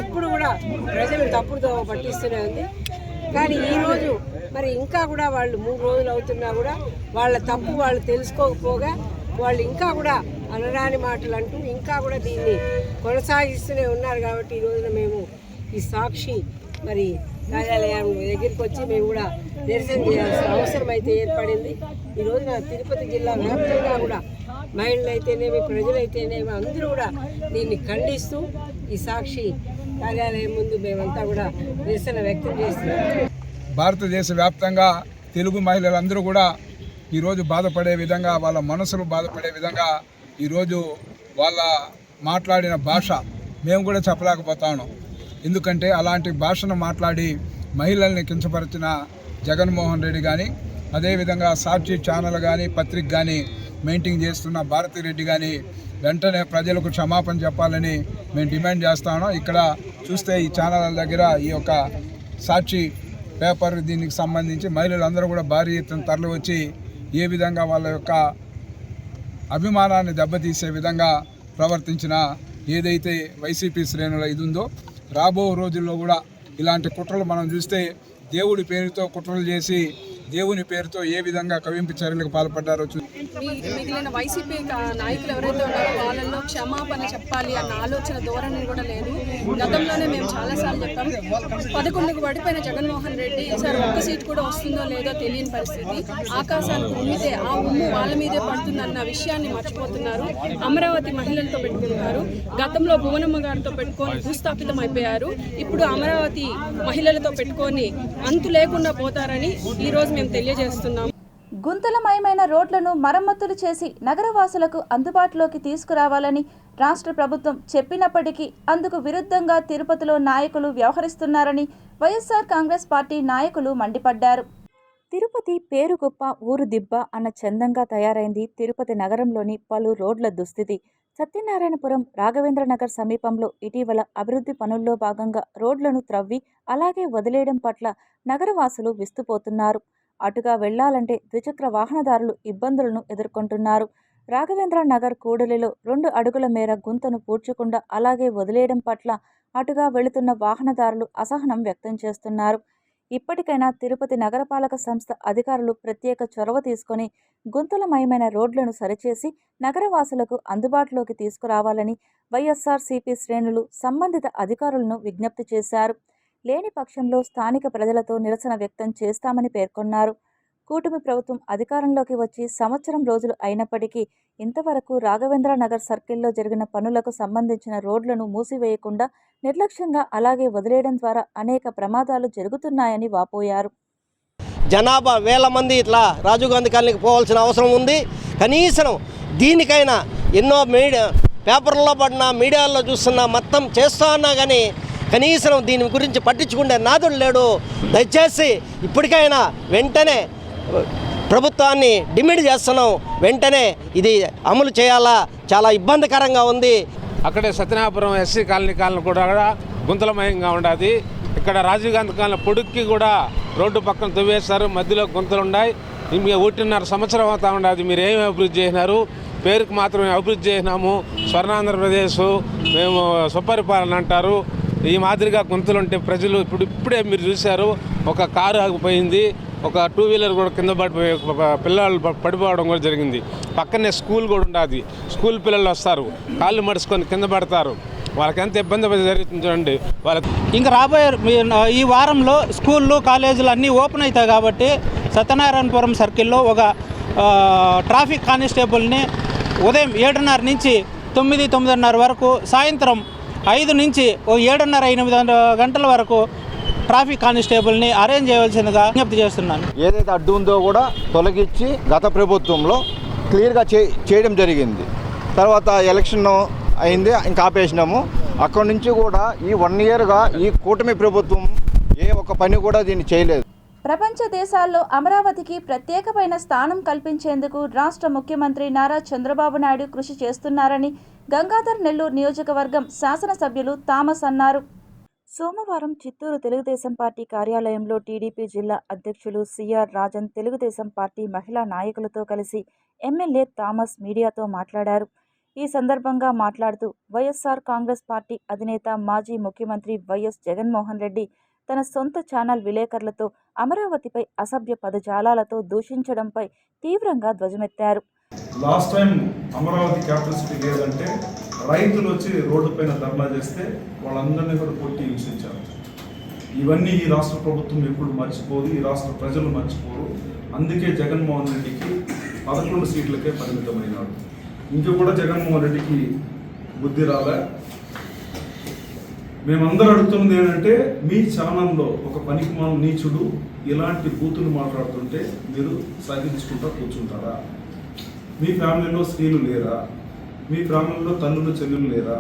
ఎప్పుడు కూడా ప్రజలు తప్పుడుతో పట్టిస్తూనే ఉంది. కానీ ఈరోజు మరి ఇంకా కూడా వాళ్ళు 3 రోజులు అవుతున్నా కూడా వాళ్ళ తప్పు వాళ్ళు తెలుసుకోకపోగా వాళ్ళు ఇంకా కూడా అనరాని మాటలు అంటూ ఇంకా కూడా దీన్ని కొనసాగిస్తూనే ఉన్నారు. కాబట్టి ఈ రోజున మేము ఈ సాక్షి మరి కార్యాలయం దగ్గరికి వచ్చి మేము కూడా నిరసన చేయాల్సిన అవసరం అయితే ఏర్పడింది. ఈ రోజున తిరుపతి జిల్లా వ్యాప్తంగా కూడా మహిళలైతేనేమి, ప్రజలైతేనేమి అందరూ కూడా దీన్ని ఖండిస్తూ ఈ సాక్షి కార్యాలయం ముందు మేమంతా కూడా నిరసన వ్యక్తం చేస్తున్నాం. భారతదేశ వ్యాప్తంగా తెలుగు మహిళలందరూ కూడా ఈరోజు బాధపడే విధంగా, వాళ్ళ మనసులు బాధపడే విధంగా ఈరోజు వాళ్ళ మాట్లాడిన భాష మేము కూడా చెప్పలేకపోతా ఉన్నాం. ఎందుకంటే అలాంటి భాషను మాట్లాడి మహిళల్ని కించపరిచిన జగన్మోహన్ రెడ్డి కానీ, అదేవిధంగా సాక్షి ఛానల్ కానీ, పత్రిక కానీ మెయింటైన్ చేస్తున్న భారతిరెడ్డి కానీ వెంటనే ప్రజలకు క్షమాపణ చెప్పాలని మేము డిమాండ్ చేస్తా ఉన్నాం. ఇక్కడ చూస్తే ఈ ఛానళ్ళ దగ్గర ఈ యొక్క సాక్షి పేపర్ దీనికి సంబంధించి మహిళలందరూ కూడా భారీ ఎత్తున తరలి వచ్చి ఏ విధంగా వాళ్ళ యొక్క అభిమానాన్ని దెబ్బతీసే విధంగా ప్రవర్తించిన ఏదైతే వైసీపీ శ్రేణుల ఇది ఉందో, రాబో రోజుల్లో కూడా ఇలాంటి కుట్రలు మనం చూస్తే దేవుడి పేరుతో కుట్రలు చేసి దేవుని పేరుతో ఏ విధంగా కవింపు చర్యలకు పాల్పడ్డారో మిగిలిన వైసీపీ నాయకులు ఎవరైతే ఉన్నారో వాళ్ళల్లో క్షమాపణ చెప్పాలి అన్న ఆలోచన ధోరణి కూడా లేదు. గతంలోనే మేము చాలాసార్లు చెప్పాం, 11కు పడిపోయిన జగన్మోహన్ రెడ్డి ఈసారి ఒక్క సీట్ కూడా వస్తుందో లేదో తెలియని పరిస్థితి. ఆకాశానికి ఉమ్మితే ఆ ఉమ్ము వాళ్ళ మీదే పడుతుందన్న విషయాన్ని మర్చిపోతున్నారు. అమరావతి మహిళలతో పెట్టుకుంటున్నారు. గతంలో భువనమ్మ గారితో పెట్టుకొని భూస్థాపితం అయిపోయారు. ఇప్పుడు అమరావతి మహిళలతో పెట్టుకొని అంతు లేకుండా పోతారని ఈరోజు మేము తెలియజేస్తున్నాం. గుంతలమయమైన రోడ్లను మరమ్మతులు చేసి నగరవాసులకు అందుబాటులోకి తీసుకురావాలని రాష్ట్ర ప్రభుత్వం చెప్పినప్పటికీ అందుకు విరుద్ధంగా తిరుపతిలో నాయకులు వ్యవహరిస్తున్నారని వైఎస్ఆర్ కాంగ్రెస్ పార్టీ నాయకులు మండిపడ్డారు. తిరుపతి పేరు గొప్ప ఊరు దిబ్బ అన్న చందంగా తయారైంది తిరుపతి నగరంలోని పలు రోడ్ల దుస్థితి. సత్యనారాయణపురం రాఘవేంద్రనగర్ సమీపంలో ఇటీవల అభివృద్ధి పనుల్లో భాగంగా రోడ్లను త్రవ్వి అలాగే వదిలేయడం పట్ల నగరవాసులు విస్తుపోతున్నారు. అటుగా వెళ్లాలంటే ద్విచక్ర వాహనదారులు ఇబ్బందులను ఎదుర్కొంటున్నారు. రాఘవేంద్ర నగర్ కూడలిలో 2 అడుగుల మేర గుంతను పూడ్చకుండా అలాగే వదిలేయడం పట్ల అటుగా వెళుతున్న వాహనదారులు అసహనం వ్యక్తం చేస్తున్నారు. ఇప్పటికైనా తిరుపతి నగరపాలక సంస్థ అధికారులు ప్రత్యేక చొరవ తీసుకొని గుంతలమయమైన రోడ్లను సరిచేసి నగరవాసులకు అందుబాటులోకి తీసుకురావాలని వైఎస్ఆర్సీపీ శ్రేణులు సంబంధిత అధికారులను విజ్ఞప్తి చేశారు. లేని పక్షంలో స్థానిక ప్రజలతో నిరసన వ్యక్తం చేస్తామని పేర్కొన్నారు. కూటమి ప్రభుత్వం అధికారంలోకి వచ్చి సంవత్సరం రోజులు అయినప్పటికీ ఇంతవరకు రాఘవేంద్ర నగర్ సర్కిల్లో జరిగిన పనులకు సంబంధించిన రోడ్లను మూసివేయకుండా నిర్లక్ష్యంగా అలాగే వదిలేయడం ద్వారా అనేక ప్రమాదాలు జరుగుతున్నాయని వాపోయారు. జనాభా వేల మంది ఇట్లా రాజీవ్ గాంధీ కాలనీకి పోవాల్సిన అవసరం ఉంది. కనీసం దీనికైనా ఎన్నో పేపర్లో పడినా మీడియాలో చూస్తున్నా మొత్తం చేస్తా ఉన్నా కానీ కనీసం దీని గురించి పట్టించుకునే నాదుడు లేడు. దయచేసి ఇప్పటికైనా వెంటనే ప్రభుత్వాన్ని డిమాండ్ చేస్తున్నాం, వెంటనే ఇది అమలు చేయాలా. చాలా ఇబ్బందికరంగా ఉంది. అక్కడే సత్యనారాయణపురం ఎస్సీ కాలనీ కూడా గుంతలమయంగా ఉండదు. ఇక్కడ రాజీవ్ గాంధీ కాలనీ పొడుక్కి కూడా రోడ్డు పక్కన తువ్వేస్తారు, మధ్యలో గుంతలు ఉన్నాయి. 1.5 సంవత్సరం అవుతా ఉండదు. మీరు ఏమి అభివృద్ధి చేసినారు? పేరుకు మాత్రమే అభివృద్ధి చేసినాము, స్వర్ణాంధ్రప్రదేశ్ మేము సుపరిపాలన అంటారు. ఈ మాదిరిగా గుంతలుంటే ప్రజలు ఇప్పుడే మీరు చూశారు, ఒక కారు ఆగిపోయింది, ఒక 2 వీలర్ కూడా కింద పడిపోయి పిల్లలు పడిపోవడం కూడా జరిగింది. పక్కనే స్కూల్ కూడా ఉండదు. స్కూల్ పిల్లలు వస్తారు, కాళ్ళు మడుచుకొని కింద పడతారు. వాళ్ళకి ఎంత ఇబ్బంది జరుగుతుంది చూడండి. వాళ్ళకి ఇంకా రాబోయే ఈ వారంలో స్కూళ్ళు కాలేజీలు అన్నీ ఓపెన్ అవుతాయి కాబట్టి సత్యనారాయణపురం సర్కిల్లో ఒక ట్రాఫిక్ కానిస్టేబుల్ని ఉదయం 7:30 నుంచి 9-9:30 వరకు, సాయంత్రం 5 నుంచి 7:30-8 గంటల వరకు ట్రాఫిక్ కానిస్టేబుల్ని అరేంజ్ చేయవలసిందిగా విజ్ఞప్తి చేస్తున్నాను. ఏదైతే అడ్డు ఉందో కూడా తొలగించి గత ప్రభుత్వంలో క్లియర్గా చేయడం జరిగింది. తర్వాత ఎలక్షన్ అయింది, ఇంకా ఆపేసినాము. అక్కడి నుంచి కూడా ఈ 1 ఇయర్గా ఈ కూటమి ప్రభుత్వం ఏ ఒక్క పని కూడా దీన్ని చేయలేదు. ప్రపంచ దేశాల్లో అమరావతికి ప్రత్యేకమైన స్థానం కల్పించేందుకు రాష్ట్ర ముఖ్యమంత్రి నారా చంద్రబాబు నాయుడు కృషి చేస్తున్నారని గంగాధర్ నెల్లూరు నియోజకవర్గం శాసనసభ్యులు థామస్ అన్నారు. సోమవారం చిత్తూరు తెలుగుదేశం పార్టీ కార్యాలయంలో టీడీపీ జిల్లా అధ్యక్షులు సిఆర్ రాజన్, తెలుగుదేశం పార్టీ మహిళా నాయకులతో కలిసి ఎమ్మెల్యే థామస్ మీడియాతో మాట్లాడారు. ఈ సందర్భంగా మాట్లాడుతూ వైఎస్ఆర్ కాంగ్రెస్ పార్టీ అధినేత మాజీ ముఖ్యమంత్రి వైఎస్ జగన్మోహన్ రెడ్డి తన సొంత ఛానల్ విలేకరులతో అమరావతిపై అసభ్య పదజాలాలతో దూషించడంపై తీవ్రంగా ధ్వజమెత్తారు. Last time Amaravati capital city లేదంటే రైతులు వచ్చి రోడ్డు పైన ధర్నా చేస్తే వాళ్ళందరినీ కూడా కొట్టి హింసించారు. ఇవన్నీ ఈ రాష్ట్ర ప్రభుత్వం ఎప్పుడు మర్చిపోదు, ఈ రాష్ట్ర ప్రజలు మర్చిపోరు. అందుకే జగన్మోహన్ రెడ్డికి 11 సీట్లకే పరిమితమైనాడు. ఇంకా కూడా జగన్మోహన్ రెడ్డికి బుద్ధి రాలే. మేమందరూ అడుగుతున్నది ఏంటంటే, మీ ఛానల్లో ఒక పనికిమాల నీచుడు ఇలాంటి బూతులు మాట్లాడుతుంటే మీరు సాగించుకుంటా కూర్చుంటారా? మీ ఫ్యామిలీలో స్త్రీలు లేరా? మీ ఫ్యామిలీలో తల్లులు చెల్లెలు లేరా?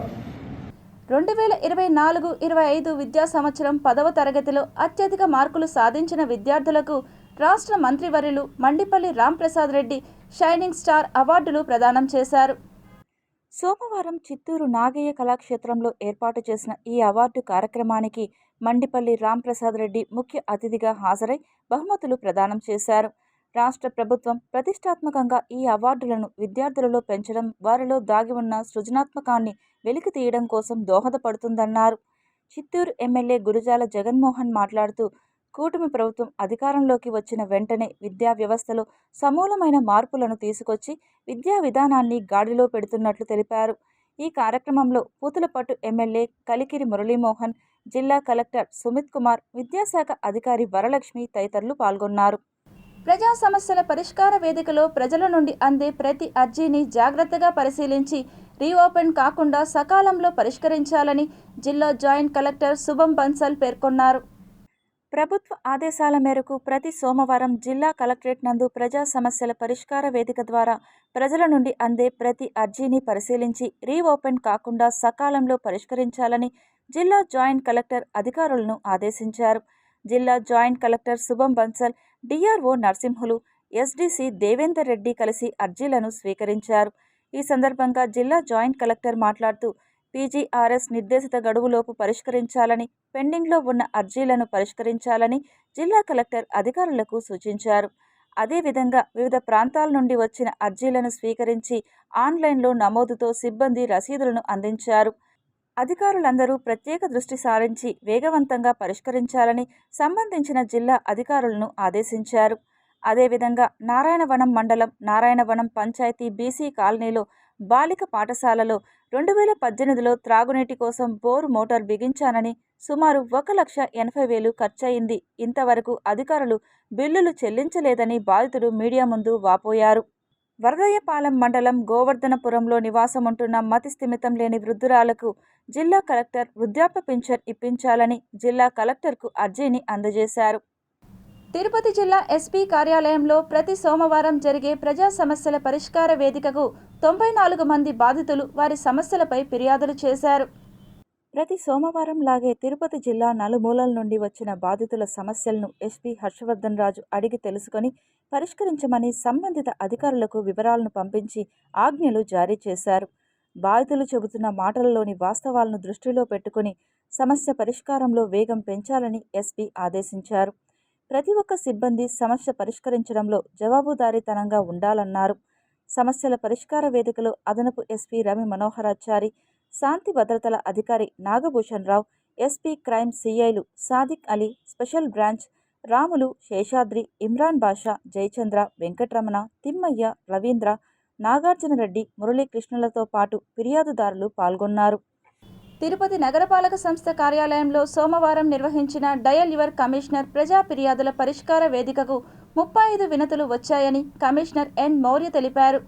2024-25 విద్యా సంవత్సరం 10వ తరగతిలో అత్యధిక మార్కులు సాధించిన విద్యార్థులకు రాష్ట్ర మంత్రివర్యులు మండిపల్లి రాంప్రసాద్ రెడ్డి షైనింగ్ స్టార్ అవార్డులు ప్రదానం చేశారు. సోమవారం చిత్తూరు నాగయ్య కళాక్షేత్రంలో ఏర్పాటు చేసిన ఈ అవార్డు కార్యక్రమానికి మండిపల్లి రాంప్రసాద్ రెడ్డి ముఖ్య అతిథిగా హాజరై బహుమతులు ప్రదానం చేశారు. రాష్ట్ర ప్రభుత్వం ప్రతిష్టాత్మకంగా ఈ అవార్డులను విద్యార్థులలో పెంచడం, వారిలో దాగి ఉన్న సృజనాత్మకాన్ని వెలికి తీయడం కోసం దోహదపడుతుందన్నారు. చిత్తూరు ఎమ్మెల్యే గురజాల జగన్మోహన్ మాట్లాడుతూ, కూటమి ప్రభుత్వం అధికారంలోకి వచ్చిన వెంటనే విద్యా వ్యవస్థలో సమూలమైన మార్పులను తీసుకొచ్చి విద్యా విధానాన్ని గాడిలో పెడుతున్నట్లు తెలిపారు. ఈ కార్యక్రమంలో పూతలపట్టు ఎమ్మెల్యే కలికిరి మురళీమోహన్, జిల్లా కలెక్టర్ సుమిత్ కుమార్, విద్యాశాఖ అధికారి వరలక్ష్మి తదితరులు పాల్గొన్నారు. ప్రజా సమస్యల పరిష్కార వేదికలో ప్రజల నుండి అందే ప్రతి అర్జీని జాగ్రత్తగా పరిశీలించి రీఓపెన్ కాకుండా సకాలంలో పరిష్కరించాలని జిల్లా జాయింట్ కలెక్టర్ శుభం బన్సల్ పేర్కొన్నారు. ప్రభుత్వ ఆదేశాల మేరకు ప్రతి సోమవారం జిల్లా కలెక్టరేట్ నందు ప్రజా సమస్యల పరిష్కార వేదిక ద్వారా ప్రజల నుండి అందే ప్రతి అర్జీని పరిశీలించి రీఓపెన్ కాకుండా సకాలంలో పరిష్కరించాలని జిల్లా జాయింట్ కలెక్టర్ అధికారులను ఆదేశించారు. జిల్లా జాయింట్ కలెక్టర్ శుభం బన్సల్, డిఆర్ఓ నరసింహులు, ఎస్డీసీ దేవేందర్ రెడ్డి కలిసి అర్జీలను స్వీకరించారు. ఈ సందర్భంగా జిల్లా జాయింట్ కలెక్టర్ మాట్లాడుతూ పీజీఆర్ఎస్ నిర్దేశిత గడువులోపు పరిష్కరించాలని, పెండింగ్లో ఉన్న అర్జీలను పరిష్కరించాలని జిల్లా కలెక్టర్ అధికారులకు సూచించారు. అదేవిధంగా వివిధ ప్రాంతాల నుండి వచ్చిన అర్జీలను స్వీకరించి ఆన్లైన్లో నమోదుతో సిబ్బంది రసీదులను అందించారు. అధికారులందరూ ప్రత్యేక దృష్టి సారించి వేగవంతంగా పరిష్కరించాలని సంబంధించిన జిల్లా అధికారులను ఆదేశించారు. అదేవిధంగా నారాయణవనం మండలం నారాయణవనం పంచాయతీ బీసీ కాలనీలో బాలిక పాఠశాలలో 2018లో త్రాగునీటి కోసం బోరు మోటార్ బిగించానని సుమారు 1,80,000 ఖర్చయింది. ఇంతవరకు అధికారులు బిల్లులు చెల్లించలేదని బాధితుడు మీడియా ముందు వాపోయారు. వరదయ్యపాలెం మండలం గోవర్ధనపురంలో నివాసముంటున్న మతి స్థిమితం లేని వృద్ధురాలకు జిల్లా కలెక్టర్ వృద్ధాప్య పింఛన్ ఇప్పించాలని జిల్లా కలెక్టర్కు అర్జీని అందజేశారు. తిరుపతి జిల్లా ఎస్పీ కార్యాలయంలో ప్రతి సోమవారం జరిగే ప్రజా సమస్యల పరిష్కార వేదికకు 94 మంది బాధితులు వారి సమస్యలపై ఫిర్యాదులు చేశారు. ప్రతి సోమవారం లాగే తిరుపతి జిల్లా నలుమూలల నుండి వచ్చిన బాధితుల సమస్యలను ఎస్పీ హర్షవర్ధన్ రాజు అడిగి తెలుసుకొని పరిష్కరించమని సంబంధిత అధికారులకు వివరాలను పంపించి ఆజ్ఞలు జారీ చేశారు. బాధితులు చెబుతున్న మాటలలోని వాస్తవాలను దృష్టిలో పెట్టుకుని సమస్య పరిష్కారంలో వేగం పెంచాలని ఎస్పీ ఆదేశించారు. ప్రతి ఒక్క సిబ్బంది సమస్య పరిష్కరించడంలో జవాబుదారీతనంగా ఉండాలన్నారు. సమస్యల పరిష్కార వేదికలో అదనపు ఎస్పీ రవి మనోహరాచారి, శాంతి భద్రతల అధికారి నాగభూషణ్ రావు, ఎస్పీ క్రైమ్ సిఐలు సాదిక్ అలీ, స్పెషల్ బ్రాంచ్ రాములు, శేషాద్రి, ఇమ్రాన్ బాషా, జయచంద్ర, వెంకటరమణ, తిమ్మయ్య, రవీంద్ర, నాగార్జునరెడ్డి, మురళీకృష్ణులతో పాటు ఫిర్యాదుదారులు పాల్గొన్నారు. తిరుపతి నగరపాలక సంస్థ కార్యాలయంలో సోమవారం నిర్వహించిన డయల్ యువర్ కమిషనర్ ప్రజా ఫిర్యాదుల పరిష్కార వేదికకు 35 వినతులు వచ్చాయని కమిషనర్ ఎన్ మౌర్య తెలిపారు.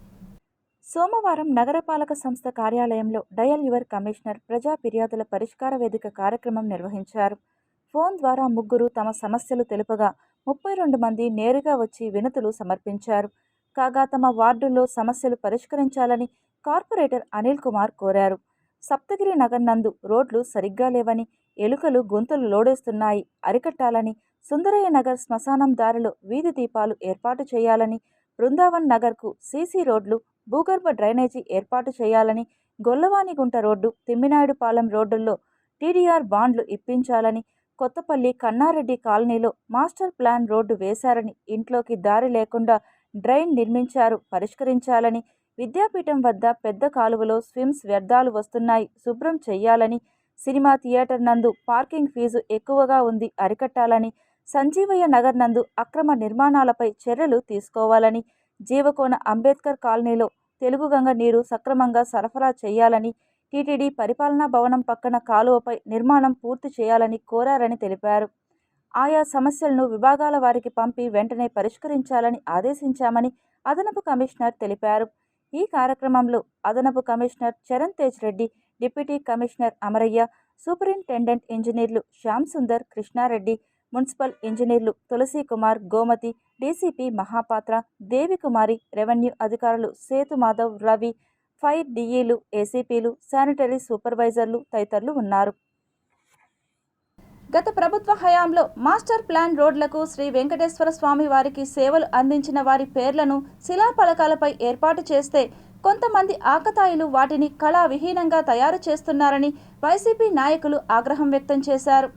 సోమవారం నగరపాలక సంస్థ కార్యాలయంలో డయల్ యువర్ కమిషనర్ ప్రజా ఫిర్యాదుల పరిష్కార వేదిక కార్యక్రమం నిర్వహించారు. ఫోన్ ద్వారా 3 తమ సమస్యలు తెలుపగా 32 మంది నేరుగా వచ్చి వినతులు సమర్పించారు. కాగా తమ వార్డుల్లో సమస్యలు పరిష్కరించాలని కార్పొరేటర్ అనిల్ కుమార్ కోరారు. సప్తగిరి నగర్ నందు రోడ్లు సరిగ్గా లేవని, ఎలుకలు గొంతులు లోడేస్తున్నాయి, అరికట్టాలని, సుందరయ్య నగర్ శ్మశానం దారిలో వీధి దీపాలు ఏర్పాటు చేయాలని, బృందావన్ నగర్కు సీసీ రోడ్లు, భూగర్భ డ్రైనేజీ ఏర్పాటు చేయాలని, గొల్లవానిగుంట రోడ్డు, తిమ్మినాయుడుపాలెం రోడ్డుల్లో టీడీఆర్ బాండ్లు ఇప్పించాలని, కొత్తపల్లి కన్నారెడ్డి కాలనీలో మాస్టర్ ప్లాన్ రోడ్డు వేశారని, ఇంట్లోకి దారి లేకుండా డ్రైన్ నిర్మించారు, పరిష్కరించాలని, విద్యాపీఠం వద్ద పెద్ద కాలువలో స్విమ్స్ వ్యర్థాలు వస్తున్నాయి, శుభ్రం చెయ్యాలని, సినిమా థియేటర్ నందు పార్కింగ్ ఫీజు ఎక్కువగా ఉంది, అరికట్టాలని, సంజీవయ్య నగర్ నందు అక్రమ నిర్మాణాలపై చర్యలు తీసుకోవాలని, జీవకోన అంబేద్కర్ కాలనీలో తెలుగుగంగ నీరు సక్రమంగా సరఫరా చేయాలని, టీటీడీ పరిపాలనా భవనం పక్కన కాలువపై నిర్మాణం పూర్తి చేయాలని కోరారని తెలిపారు. ఆయా సమస్యలను విభాగాల వారికి పంపి వెంటనే పరిష్కరించాలని ఆదేశించామని అదనపు కమిషనర్ తెలిపారు. ఈ కార్యక్రమంలో అదనపు commissioner Charan Tej Reddy, deputy commissioner Amarayya, superintendent ఇంజనీర్లు శ్యామ్ సుందర్, కృష్ణారెడ్డి, మున్సిపల్ ఇంజనీర్లు తులసి కుమార్, గోమతి, డీసీపీ మహాపాత్ర, దేవికుమారి, రెవెన్యూ అధికారులు సేతు మాధవ్, రవి, ఫైర్ డీఈలు, ఏసీపీలు, శానిటరీ సూపర్వైజర్లు తదితరులు ఉన్నారు. గత ప్రభుత్వ హయాంలో మాస్టర్ ప్లాన్ రోడ్లకు శ్రీ వెంకటేశ్వర స్వామి వారికి సేవలు అందించిన వారి పేర్లను శిలాఫలకాలపై ఏర్పాటు చేస్తే కొంతమంది ఆకతాయిలు వాటిని కళావిహీనంగా తయారు చేస్తున్నారని వైసీపీ నాయకులు ఆగ్రహం వ్యక్తం చేశారు.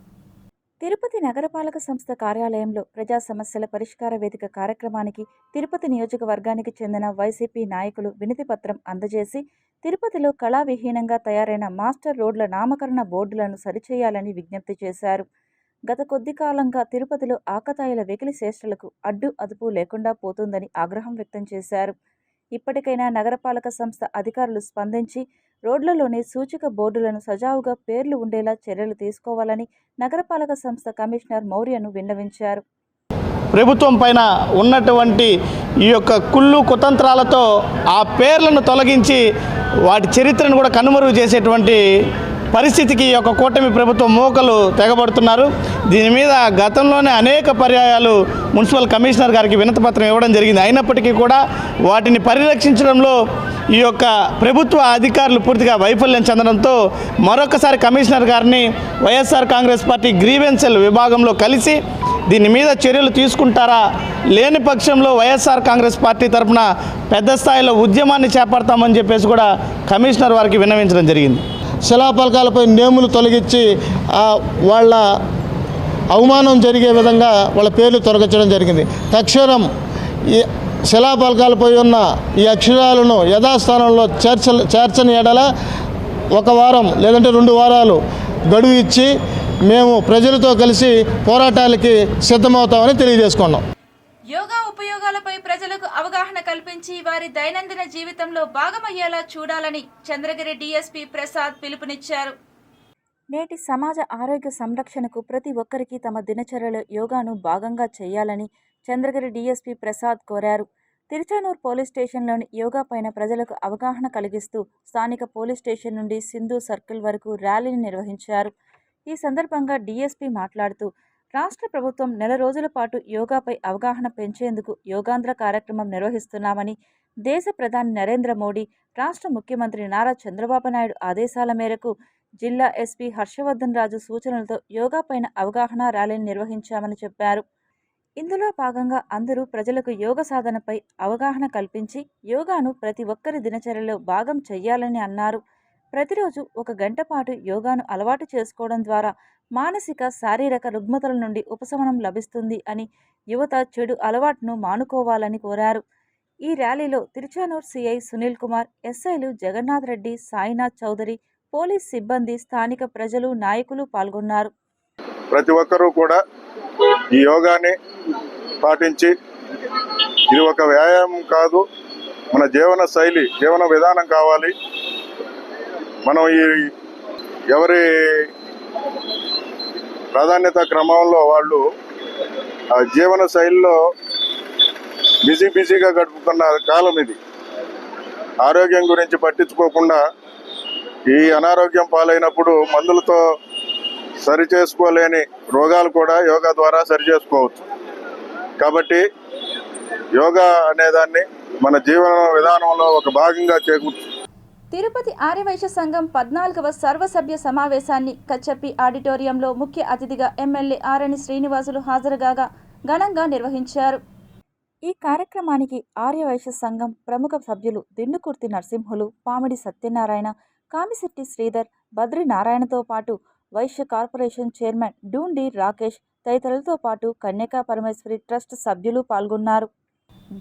తిరుపతి నగరపాలక సంస్థ కార్యాలయంలో ప్రజా సమస్యల పరిష్కార వేదిక కార్యక్రమానికి తిరుపతి నియోజకవర్గానికి చెందిన వైసీపీ నాయకులు వినతిపత్రం అందజేసి తిరుపతిలో కళావిహీనంగా తయారైన మాస్టర్ రోడ్ల నామకరణ బోర్డులను సరిచేయాలని విజ్ఞప్తి చేశారు. గత కొద్ది కాలంగా తిరుపతిలో ఆకతాయిల వెకిలి చేష్టలకు అడ్డు అదుపు లేకుండా పోతుందని ఆగ్రహం వ్యక్తం చేశారు. ఇప్పటికైనా నగరపాలక సంస్థ అధికారులు స్పందించి రోడ్లలోని సూచిక బోర్డులను సజావుగా పేర్లు ఉండేలా చర్యలు తీసుకోవాలని నగరపాలక సంస్థ కమిషనర్ మౌర్యను విన్నవించారు. ప్రభుత్వం పైన ఉన్నటువంటి ఈ యొక్క కుళ్ళు కుతంత్రాలతో ఆ పేర్లను తొలగించి వాటి చరిత్రను కూడా కనుమరుగు చేసేటువంటి పరిస్థితికి ఈ యొక్క కూటమి ప్రభుత్వం మోకలు తెగబడుతున్నారు. దీని మీద గతంలోనే అనేక పర్యాయాలు మున్సిపల్ కమిషనర్ గారికి వినతిపత్రం ఇవ్వడం జరిగింది. అయినప్పటికీ కూడా వాటిని పరిరక్షించడంలో ఈ యొక్క ప్రభుత్వ అధికారులు పూర్తిగా వైఫల్యం చెందడంతో మరొకసారి కమిషనర్ గారిని వైఎస్ఆర్ కాంగ్రెస్ పార్టీ గ్రీవెన్సెల్ విభాగంలో కలిసి దీని మీద చర్యలు తీసుకుంటారా, లేని పక్షంలో వైఎస్ఆర్ కాంగ్రెస్ పార్టీ తరఫున పెద్ద స్థాయిలో ఉద్యమాన్ని చేపడతామని చెప్పేసి కూడా కమిషనర్ వారికి విన్నవించడం జరిగింది. శిలాఫలకాలపై నేములు తొలగించి వాళ్ళ అవమానం జరిగే విధంగా వాళ్ళ పేర్లు తొలగించడం జరిగింది. తక్షణం ఈ శిలాఫలకాలపై ఉన్న ఈ అక్షరాలను యథాస్థానంలో చేర్చని ఎడల 1 వారం లేదంటే 2 వారాలు గడువు ఇచ్చి మేము ప్రజలతో కలిసి పోరాటాలకి సిద్ధమవుతామని తెలియజేసుకున్నాం. యోగా ఉపయోగాలపై ప్రజలకు అవగాహన కల్పించి వారి దైనందిన జీవితంలో భాగమయ్యేలా చూడాలని చంద్రగిరి డీఎస్పీ ప్రసాద్ పిలుపునిచ్చారు. నేటి సమాజ ఆరోగ్య సంరక్షణకు ప్రతి ఒక్కరికి తమ దినచర్యలో యోగాను భాగంగా చేయాలని చంద్రగిరి డీఎస్పీ ప్రసాద్ కోరారు. తిరుచానూరు పోలీస్ స్టేషన్లోని యోగా పైన ప్రజలకు అవగాహన కలిగిస్తూ స్థానిక పోలీస్ స్టేషన్ నుండి సింధు సర్కిల్ వరకు ర్యాలీని నిర్వహించారు. ఈ సందర్భంగా డీఎస్పీ మాట్లాడుతూ రాష్ట్ర ప్రభుత్వం 4 రోజుల పాటు యోగాపై అవగాహన పెంచేందుకు యోగాంధ్ర కార్యక్రమం నిర్వహిస్తున్నామని, దేశ ప్రధాని నరేంద్ర మోడీ, రాష్ట్ర ముఖ్యమంత్రి నారా చంద్రబాబు నాయుడు ఆదేశాల మేరకు జిల్లా ఎస్పీ హర్షవర్ధన్ రాజు సూచనలతో యోగా పైన అవగాహన ర్యాలీని నిర్వహించామని చెప్పారు. ఇందులో భాగంగా అందరూ ప్రజలకు యోగ సాధనపై అవగాహన కల్పించి యోగాను ప్రతి ఒక్కరి దినచర్యలో భాగం చెయ్యాలని అన్నారు. ప్రతిరోజు 1 గంట పాటు యోగాను అలవాటు చేసుకోవడం ద్వారా మానసిక శారీరక రుగ్మతల నుండి ఉపశమనం లభిస్తుంది అని, యువత చెడు అలవాటును మానుకోవాలని కోరారు. ఈ ర్యాలీలో తిరుచానూరు సిఐ సునీల్ కుమార్, ఎస్ఐలు జగన్నాథ్ రెడ్డి, సాయినాథ్ చౌదరి, పోలీస్ సిబ్బంది, స్థానిక ప్రజలు, నాయకులు పాల్గొన్నారు. ప్రతి ఒక్కరూ కూడా ఈ యోగాని పాటించి, ఇది ఒక వ్యాయామం కాదు, మన జీవన విధానం కావాలి. మనం ఎవరి ప్రాధాన్యత క్రమంలో వాళ్ళు ఆ జీవన శైలిలో బిజీగా గడుపుతున్న కాలం ఇది. ఆరోగ్యం గురించి పట్టించుకోకుండా ఈ అనారోగ్యం పాలైనప్పుడు మందులతో సరి చేసుకోలేని రోగాలు కూడా యోగా ద్వారా సరి చేసుకోవచ్చు. కాబట్టి యోగా అనేదాన్ని మన జీవన విధానంలో ఒక భాగంగా చేకూర్చు. తిరుపతి ఆర్యవైశ్య సంఘం 14వ సర్వసభ్య సమావేశాన్ని కచ్చప్పి ఆడిటోరియంలో ముఖ్య అతిథిగా ఎమ్మెల్యే ఆరణి శ్రీనివాసులు హాజరుగా ఘనంగా నిర్వహించారు. ఈ కార్యక్రమానికి ఆర్యవైశ్య సంఘం ప్రముఖ సభ్యులు దిండుకుర్తి నరసింహులు, పామిడి సత్యనారాయణ, కామిశెట్టి శ్రీధర్, బద్రి నారాయణతో పాటు వైశ్య కార్పొరేషన్ చైర్మన్ డూండి రాకేష్ తదితరులతో పాటు కన్యకా పరమేశ్వరి ట్రస్ట్ సభ్యులు పాల్గొన్నారు.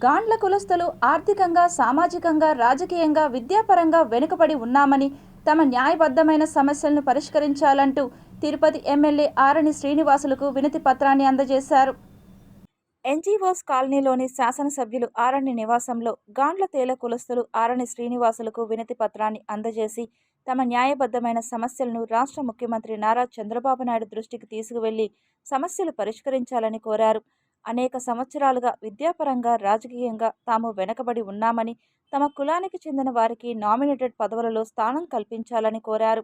గాండ్ల కులస్తులు ఆర్థికంగా, సామాజికంగా, రాజకీయంగా, విద్యాపరంగా వెనుకబడి ఉన్నామని, తమ న్యాయబద్ధమైన సమస్యలను పరిష్కరించాలంటూ తిరుపతి ఎమ్మెల్యే ఆరణి శ్రీనివాసులకు వినతి పత్రాన్ని అందజేశారు. ఎన్జీఓస్ కాలనీలోని శాసనసభ్యులు ఆరణి నివాసంలో గాండ్ల తేల కులస్తులు ఆరణి శ్రీనివాసులకు వినతి పత్రాన్ని అందజేసి తమ న్యాయబద్ధమైన సమస్యలను రాష్ట్ర ముఖ్యమంత్రి నారా చంద్రబాబు నాయుడు దృష్టికి తీసుకువెళ్లి సమస్యలు పరిష్కరించాలని కోరారు. అనేక సంవత్సరాలుగా విద్యాపరంగా, రాజకీయంగా తాము వెనకబడి ఉన్నామని, తమ కులానికి చెందిన వారికి నామినేటెడ్ పదవులలో స్థానం కల్పించాలని కోరారు.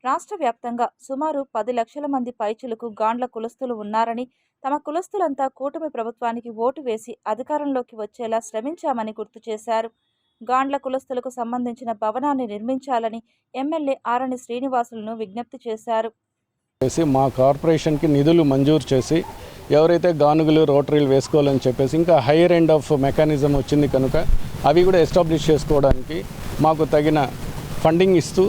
రాష్ట్ర వ్యాప్తంగా సుమారు 10 లక్షల మంది పైచిలకు గాండ్ల కులస్తులు ఉన్నారని, తమ కులస్తులంతా కూటమి ప్రభుత్వానికి ఓటు వేసి అధికారంలోకి వచ్చేలా శ్రమించామని గుర్తు చేశారు. గాండ్ల కులస్తులకు సంబంధించిన భవనాన్ని నిర్మించాలని ఎమ్మెల్యే ఆరణి శ్రీనివాసులను విజ్ఞప్తి చేశారు. మా కార్పొరేషన్కి నిధులు మంజూరు చేసి ఎవరైతే గానుగులు, రోటరీలు వేసుకోవాలని చెప్పేసి ఇంకా హైయర్ ఎండ్ ఆఫ్ మెకానిజం వచ్చింది కనుక అవి కూడా ఎస్టాబ్లిష్ చేసుకోవడానికి మాకు తగిన ఫండింగ్ ఇస్తూ,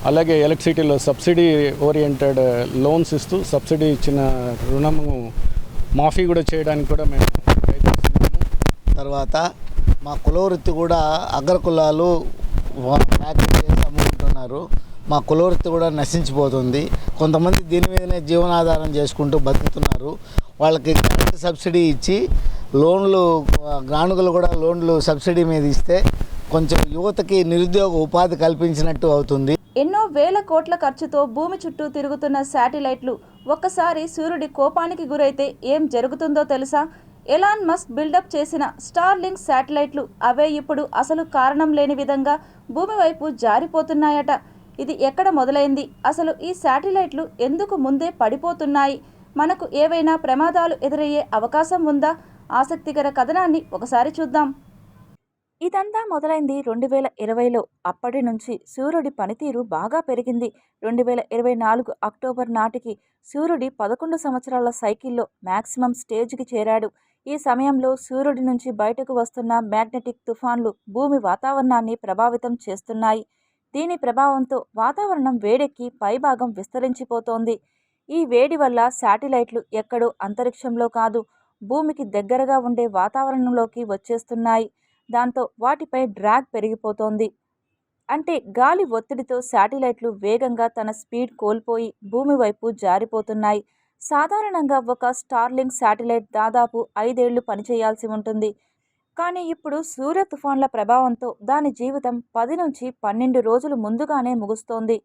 అలాగే ఎలక్ట్రిసిటీలో సబ్సిడీ ఓరియంటెడ్ లోన్స్ ఇస్తూ సబ్సిడీ ఇచ్చిన రుణము మాఫీ కూడా చేయడానికి కూడా మేము ప్రయత్నిస్తున్నాము. తర్వాత మా కులవృత్తి కూడా అగ్రకులాలు ప్యాకేజ్ చేసి అమ్ముకుంటున్నారు. మా కులవృత్తి కూడా నశించిపోతుంది. కొంతమంది దీని మీదనే జీవనాధారం చేసుకుంటూ బతుకుతున్నారు. వాళ్ళకి కరెంట్ సబ్సిడీ ఇచ్చి లోన్లు, గానుగలు కూడా లోన్లు సబ్సిడీ మీద ఇస్తే కొంచెం యువతకి నిరుద్యోగ ఉపాధి కల్పించినట్టు అవుతుంది. ఎన్నో వేల కోట్ల ఖర్చుతో భూమి చుట్టూ తిరుగుతున్న శాటిలైట్లు ఒక్కసారి సూర్యుడి కోపానికి గురైతే ఏం జరుగుతుందో తెలుసా? ఎలాన్ మస్క్ బిల్డప్ చేసిన స్టార్లింక్ శాటిలైట్లు అవే ఇప్పుడు అసలు కారణం లేని విధంగా భూమి వైపు జారిపోతున్నాయట. ఇది ఎక్కడ మొదలైంది? అసలు ఈ శాటిలైట్లు ఎందుకు ముందే పడిపోతున్నాయి? మనకు ఏవైనా ప్రమాదాలు ఎదురయ్యే అవకాశం ఉందా? ఆసక్తికర కథనాన్ని ఒకసారి చూద్దాం. ఇదంతా మొదలైంది 2020లో. అప్పటి నుంచి సూర్యుడి పనితీరు బాగా పెరిగింది. 2024 అక్టోబర్ నాటికి సూర్యుడి 11 సంవత్సరాల సైకిల్లో మ్యాక్సిమం స్టేజ్కి చేరాడు. ఈ సమయంలో సూర్యుడి నుంచి బయటకు వస్తున్న మ్యాగ్నెటిక్ తుఫాన్లు భూమి వాతావరణాన్ని ప్రభావితం చేస్తున్నాయి. దీని ప్రభావంతో వాతావరణం వేడెక్కి పైభాగం విస్తరించిపోతోంది. ఈ వేడి వల్ల శాటిలైట్లు ఎక్కడో అంతరిక్షంలో కాదు, భూమికి దగ్గరగా ఉండే వాతావరణంలోకి వచ్చేస్తున్నాయి. దాంతో వాటిపై డ్రాగ్ పెరిగిపోతోంది. అంటే గాలి ఒత్తిడితో శాటిలైట్లు వేగంగా తన స్పీడ్ కోల్పోయి భూమి వైపు జారిపోతున్నాయి. సాధారణంగా ఒక స్టార్లింక్ శాటిలైట్ దాదాపు 5 ఏళ్లు పనిచేయాల్సి ఉంటుంది. కానీ ఇప్పుడు సూర్య తుఫాన్ల ప్రభావంతో దాని జీవితం 10 నుంచి 12 రోజులు ముందుగానే ముగుస్తోంది.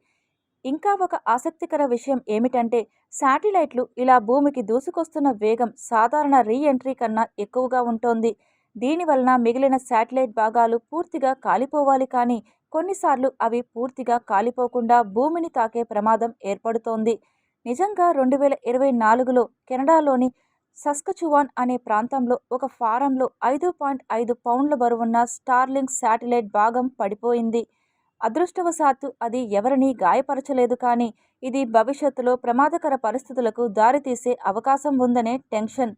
ఇంకా ఒక ఆసక్తికర విషయం ఏమిటంటే శాటిలైట్లు ఇలా భూమికి దూసుకొస్తున్న వేగం సాధారణ రీఎంట్రీ కన్నా ఎక్కువగా ఉంటోంది. దీనివలన మిగిలిన శాటిలైట్ భాగాలు పూర్తిగా కాలిపోవాలి, కానీ కొన్నిసార్లు అవి పూర్తిగా కాలిపోకుండా భూమిని తాకే ప్రమాదం ఏర్పడుతోంది. నిజంగా 2024లో కెనడాలోని సస్కచువాన్ అనే ప్రాంతంలో ఒక ఫారంలో 5.5 పౌండ్ల బరువున్న స్టార్లింక్ శాటిలైట్ భాగం పడిపోయింది. అదృష్టవశాత్తు అది ఎవరినీ గాయపరచలేదు, కానీ ఇది భవిష్యత్తులో ప్రమాదకర పరిస్థితులకు దారితీసే అవకాశం ఉందనే tension.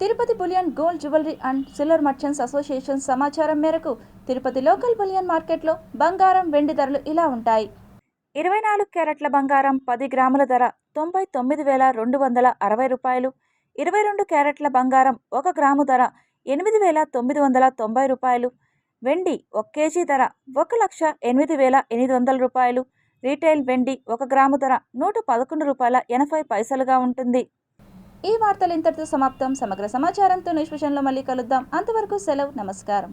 Tirupati bullion gold jewellery and silver merchants association సమాచారం మేరకు తిరుపతి లోకల్ బులియన్ మార్కెట్లో బంగారం, వెండి ధరలు ఇలా ఉంటాయి. 24 క్యారెట్ల బంగారం 10 గ్రాముల ధర 99,260 రూపాయలు. 22 క్యారెట్ల బంగారం 1 గ్రాము ధర 8,990 రూపాయలు. వెండి 1 కేజీ ధర 1,08,800 రూపాయలు. రీటైల్ వెండి 1 గ్రాము ధర 111 రూపాయల 80 పైసలుగా ఉంటుంది. ఈ వార్తలు ఇంతటితో సమాప్తం. సమగ్ర సమాచారంతో నిష్పక్షంలో మళ్ళీ కలుద్దాం. అంతవరకు సెలవు, నమస్కారం.